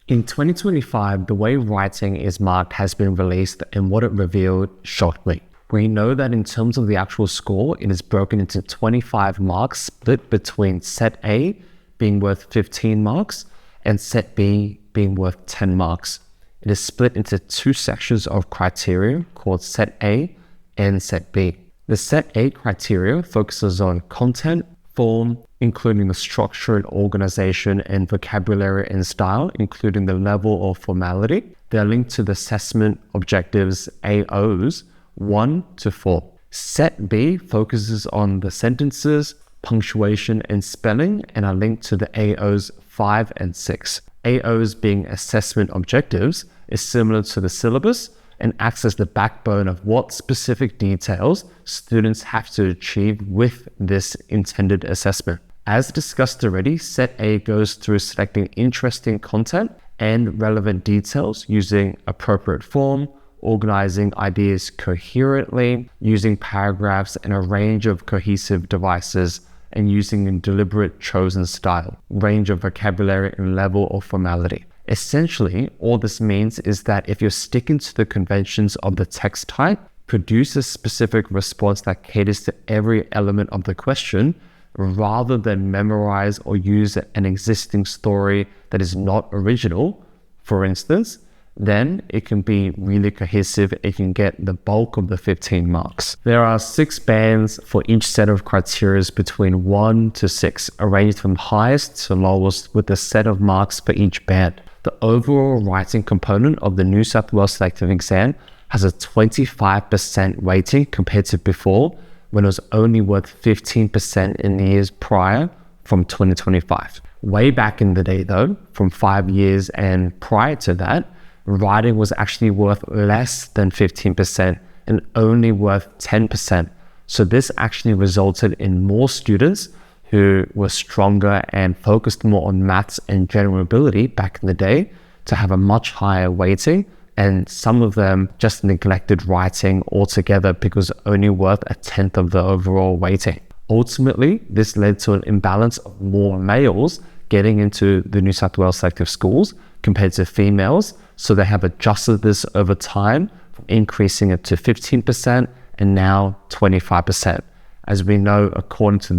In 2025, the way writing is marked has been released, and what it revealed shocked me. We know that in terms of the actual score, it is broken into 25 marks split between Set A being worth 15 marks and Set B being worth 10 marks. It is split into two sections of criteria called Set A and Set B. The Set A criteria focuses on content, form, including the structure and organization, and vocabulary and style, including the level of formality. They are linked to the assessment objectives AOs 1 to 4. Set B focuses on the sentences, punctuation, and spelling, and are linked to the AOs 5 and 6. AOs being assessment objectives is similar to the syllabus and acts as the backbone of what specific details students have to achieve with this intended assessment. As discussed already, Set A goes through selecting interesting content and relevant details using appropriate form, organizing ideas coherently, using paragraphs and a range of cohesive devices, and using a deliberate chosen style, range of vocabulary and level of formality. Essentially, all this means is that if you're sticking to the conventions of the text type, produce a specific response that caters to every element of the question, rather than memorize or use an existing story that is not original, for instance, then it can be really cohesive. It can get the bulk of the 15 marks. There are 6 bands for each set of criteria between 1 to 6, arranged from highest to lowest with a set of marks for each band. The overall writing component of the New South Wales Selective Exam has a 25% weighting compared to before, when it was only worth 15% in the years prior from 2025. Way back in the day though, from 5 years and prior to that, writing was actually worth less than 15% and only worth 10%. So this actually resulted in more students who were stronger and focused more on maths and general ability back in the day to have a much higher weighting, and some of them just neglected writing altogether because only worth a tenth of the overall weighting. Ultimately, this led to an imbalance of more males getting into the New South Wales selective schools compared to females, so they have adjusted this over time, increasing it to 15% and now 25%. As we know, according to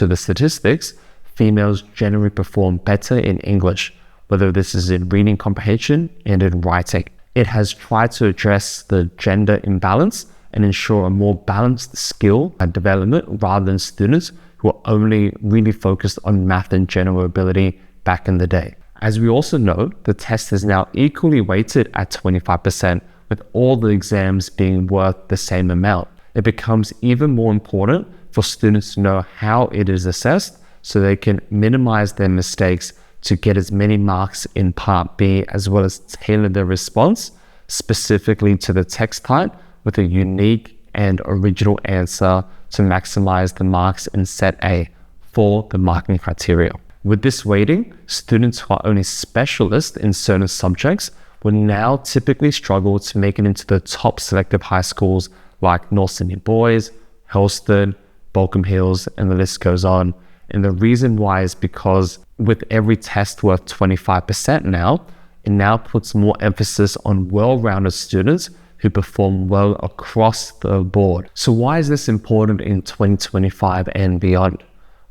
the statistics, females generally perform better in English, whether this is in reading comprehension and in writing. It has tried to address the gender imbalance and ensure a more balanced skill and development rather than students who are only really focused on math and general ability back in the day. As we also know, the test is now equally weighted at 25%, with all the exams being worth the same amount. It becomes even more important for students to know how it is assessed so they can minimize their mistakes to get as many marks in Part B, as well as tailor their response specifically to the text type with a unique and original answer to maximize the marks in Set A for the marking criteria. With this weighting, students who are only specialists in certain subjects will now typically struggle to make it into the top selective high schools like North Sydney Boys, Helston, Baulkham Hills, and the list goes on. And the reason why is because with every test worth 25% now, it now puts more emphasis on well-rounded students who perform well across the board. So why is this important in 2025 and beyond?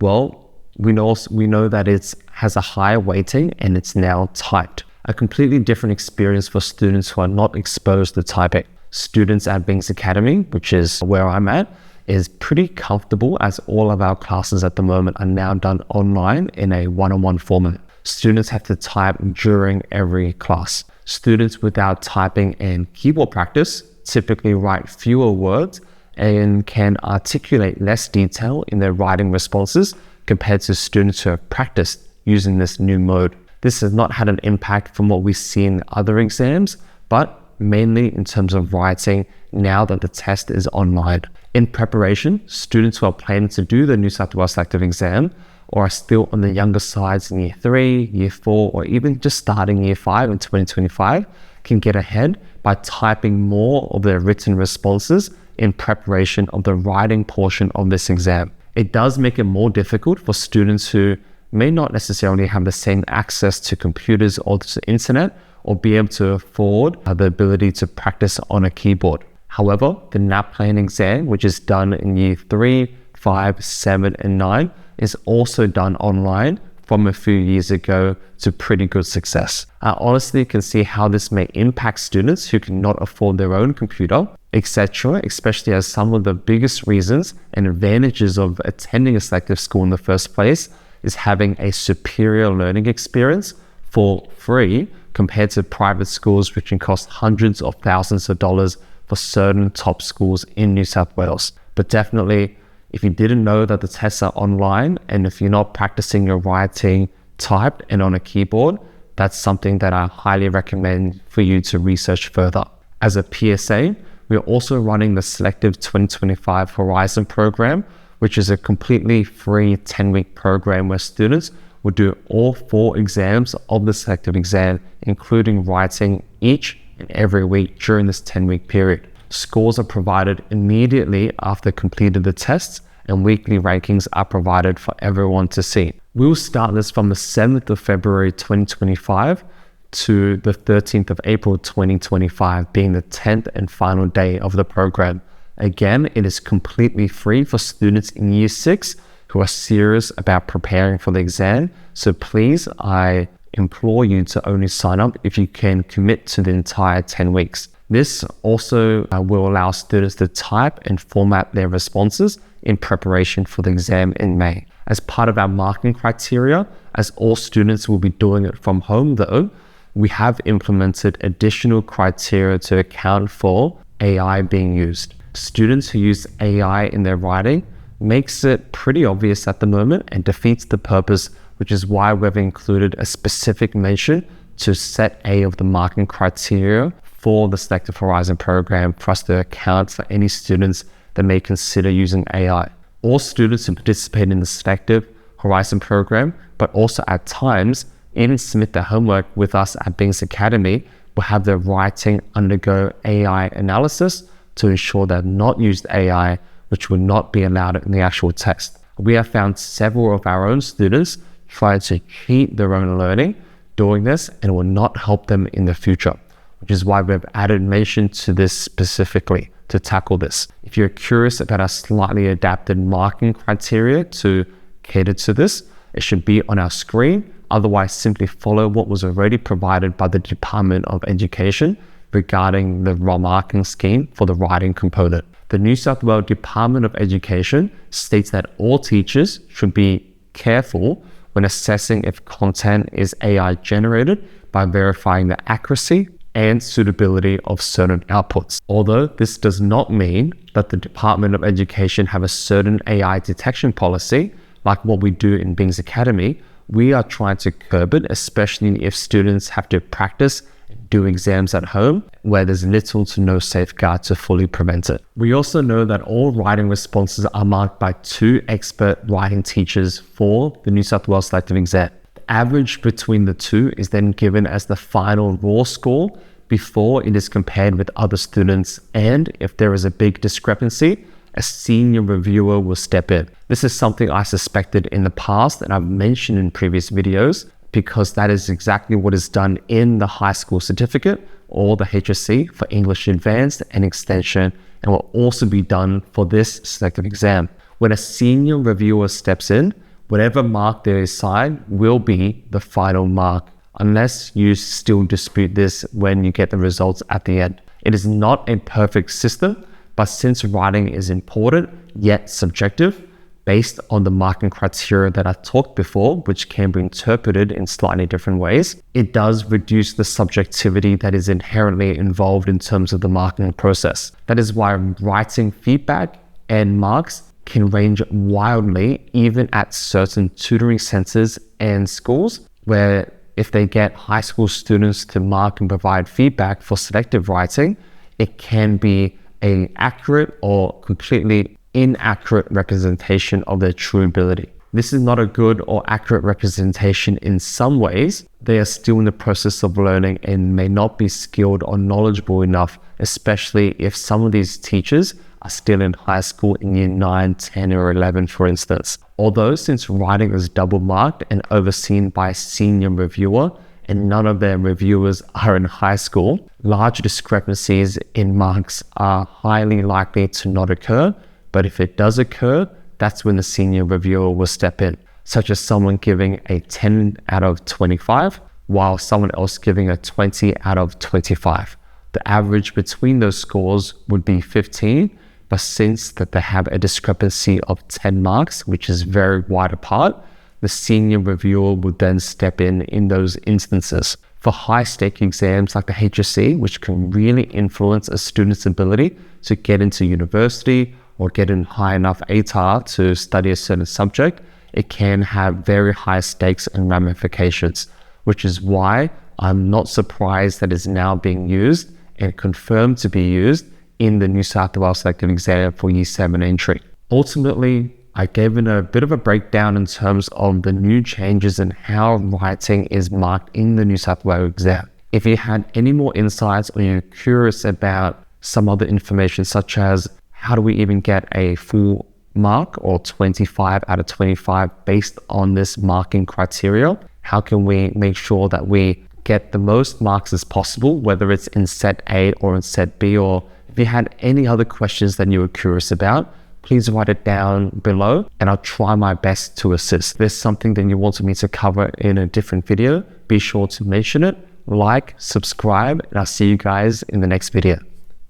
Well, we know that it has a higher weighting and it's now typed. A completely different experience for students who are not exposed to typing. Students at Bings Academy, which is where I'm at, is pretty comfortable as all of our classes at the moment are now done online in a one-on-one format. Students have to type during every class. Students without typing and keyboard practice typically write fewer words and can articulate less detail in their writing responses compared to students who have practiced using this new mode. This has not had an impact from what we see in other exams, but mainly in terms of writing now that the test is online. In preparation, students who are planning to do the New South Wales Selective Exam or are still on the younger sides in Year 3, Year 4, or even just starting Year 5 in 2025 can get ahead by typing more of their written responses in preparation of the writing portion of this exam. It does make it more difficult for students who may not necessarily have the same access to computers or to the internet, or be able to afford the ability to practice on a keyboard. However, the NAPLAN exam, which is done in year 3, 5, 7, and 9, is also done online from a few years ago to pretty good success. I honestly can see how this may impact students who cannot afford their own computer, etc., especially as some of the biggest reasons and advantages of attending a selective school in the first place is having a superior learning experience for free compared to private schools, which can cost hundreds of thousands of dollars for certain top schools in New South Wales. But definitely, if you didn't know that the tests are online, and if you're not practicing your writing typed and on a keyboard, that's something that I highly recommend for you to research further. As a PSA, we're also running the Selective 2025 Horizon program, which is a completely free 10-week program where students will do all 4 exams of the selective exam, including writing each and every week during this 10-week period. Scores are provided immediately after completing the tests, and weekly rankings are provided for everyone to see. We'll start this from the 7th of February 2025 to the 13th of April 2025, being the 10th and final day of the program. Again, it is completely free for students in year 6 who are serious about preparing for the exam. So please, I implore you to only sign up if you can commit to the entire 10 weeks. This also will allow students to type and format their responses in preparation for the exam in May. As part of our marking criteria, as all students will be doing it from home though, we have implemented additional criteria to account for AI being used. Students who use AI in their writing makes it pretty obvious at the moment and defeats the purpose, which is why we've included a specific mention to set A of the marking criteria for the Selective Horizon program for us to account for any students that may consider using AI. All students who participate in the Selective Horizon program, but also at times even submit their homework with us at Bings Academy, will have their writing undergo AI analysis to ensure they've not used AI, which will not be allowed in the actual test. We have found several of our own students try to cheat their own learning doing this, and it will not help them in the future, which is why we've added mention to this specifically to tackle this. If you're curious about our slightly adapted marking criteria to cater to this, it should be on our screen. Otherwise, simply follow what was already provided by the Department of Education regarding the marking scheme for the writing component. The New South Wales Department of Education states that all teachers should be careful when assessing if content is AI generated by verifying the accuracy and suitability of certain outputs. Although this does not mean that the Department of Education have a certain AI detection policy, like what we do in Bings Academy, we are trying to curb it, especially if students have to practice and do exams at home where there's little to no safeguard to fully prevent it. We also know that all writing responses are marked by 2 expert writing teachers for the New South Wales Selective Exam. The average between the 2 is then given as the final raw score before it is compared with other students, and if there is a big discrepancy, a senior reviewer will step in. This is something I suspected in the past and I've mentioned in previous videos, because that is exactly what is done in the high school certificate or the HSC for English Advanced and Extension, and will also be done for this selective exam. When a senior reviewer steps in, whatever mark they assign will be the final mark, unless you still dispute this when you get the results at the end. It is not a perfect system, but since writing is important yet subjective, based on the marking criteria that I talked before, which can be interpreted in slightly different ways, it does reduce the subjectivity that is inherently involved in terms of the marking process. That is why writing feedback and marks can range wildly, even at certain tutoring centers and schools, where if they get high school students to mark and provide feedback for selective writing, it can be an accurate or completely inaccurate representation of their true ability. This is not a good or accurate representation in some ways. They are still in the process of learning and may not be skilled or knowledgeable enough, especially if some of these teachers are still in high school in year 9, 10, or 11, for instance. Although since writing is double marked and overseen by a senior reviewer, and none of their reviewers are in high school, large discrepancies in marks are highly likely to not occur. But if it does occur, that's when the senior reviewer will step in, such as someone giving a 10 out of 25, while someone else giving a 20 out of 25. The average between those scores would be 15, but since that they have a discrepancy of 10 marks, which is very wide apart, the senior reviewer would then step in those instances. For high-stake exams like the HSC, which can really influence a student's ability to get into university or get in high enough ATAR to study a certain subject, it can have very high stakes and ramifications, which is why I'm not surprised that it's now being used and confirmed to be used in the New South Wales Selective Exam for Year 7 entry. Ultimately, I gave it a bit of a breakdown in terms of the new changes in how writing is marked in the New South Wales exam. If you had any more insights or you're curious about some other information, such as how do we even get a full mark or 25 out of 25 based on this marking criteria, how can we make sure that we get the most marks as possible, whether it's in set A or in set B, or if you had any other questions that you were curious about, please write it down below and I'll try my best to assist. If there's something that you wanted me to cover in a different video, be sure to mention it, like, subscribe, and I'll see you guys in the next video.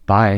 Bye.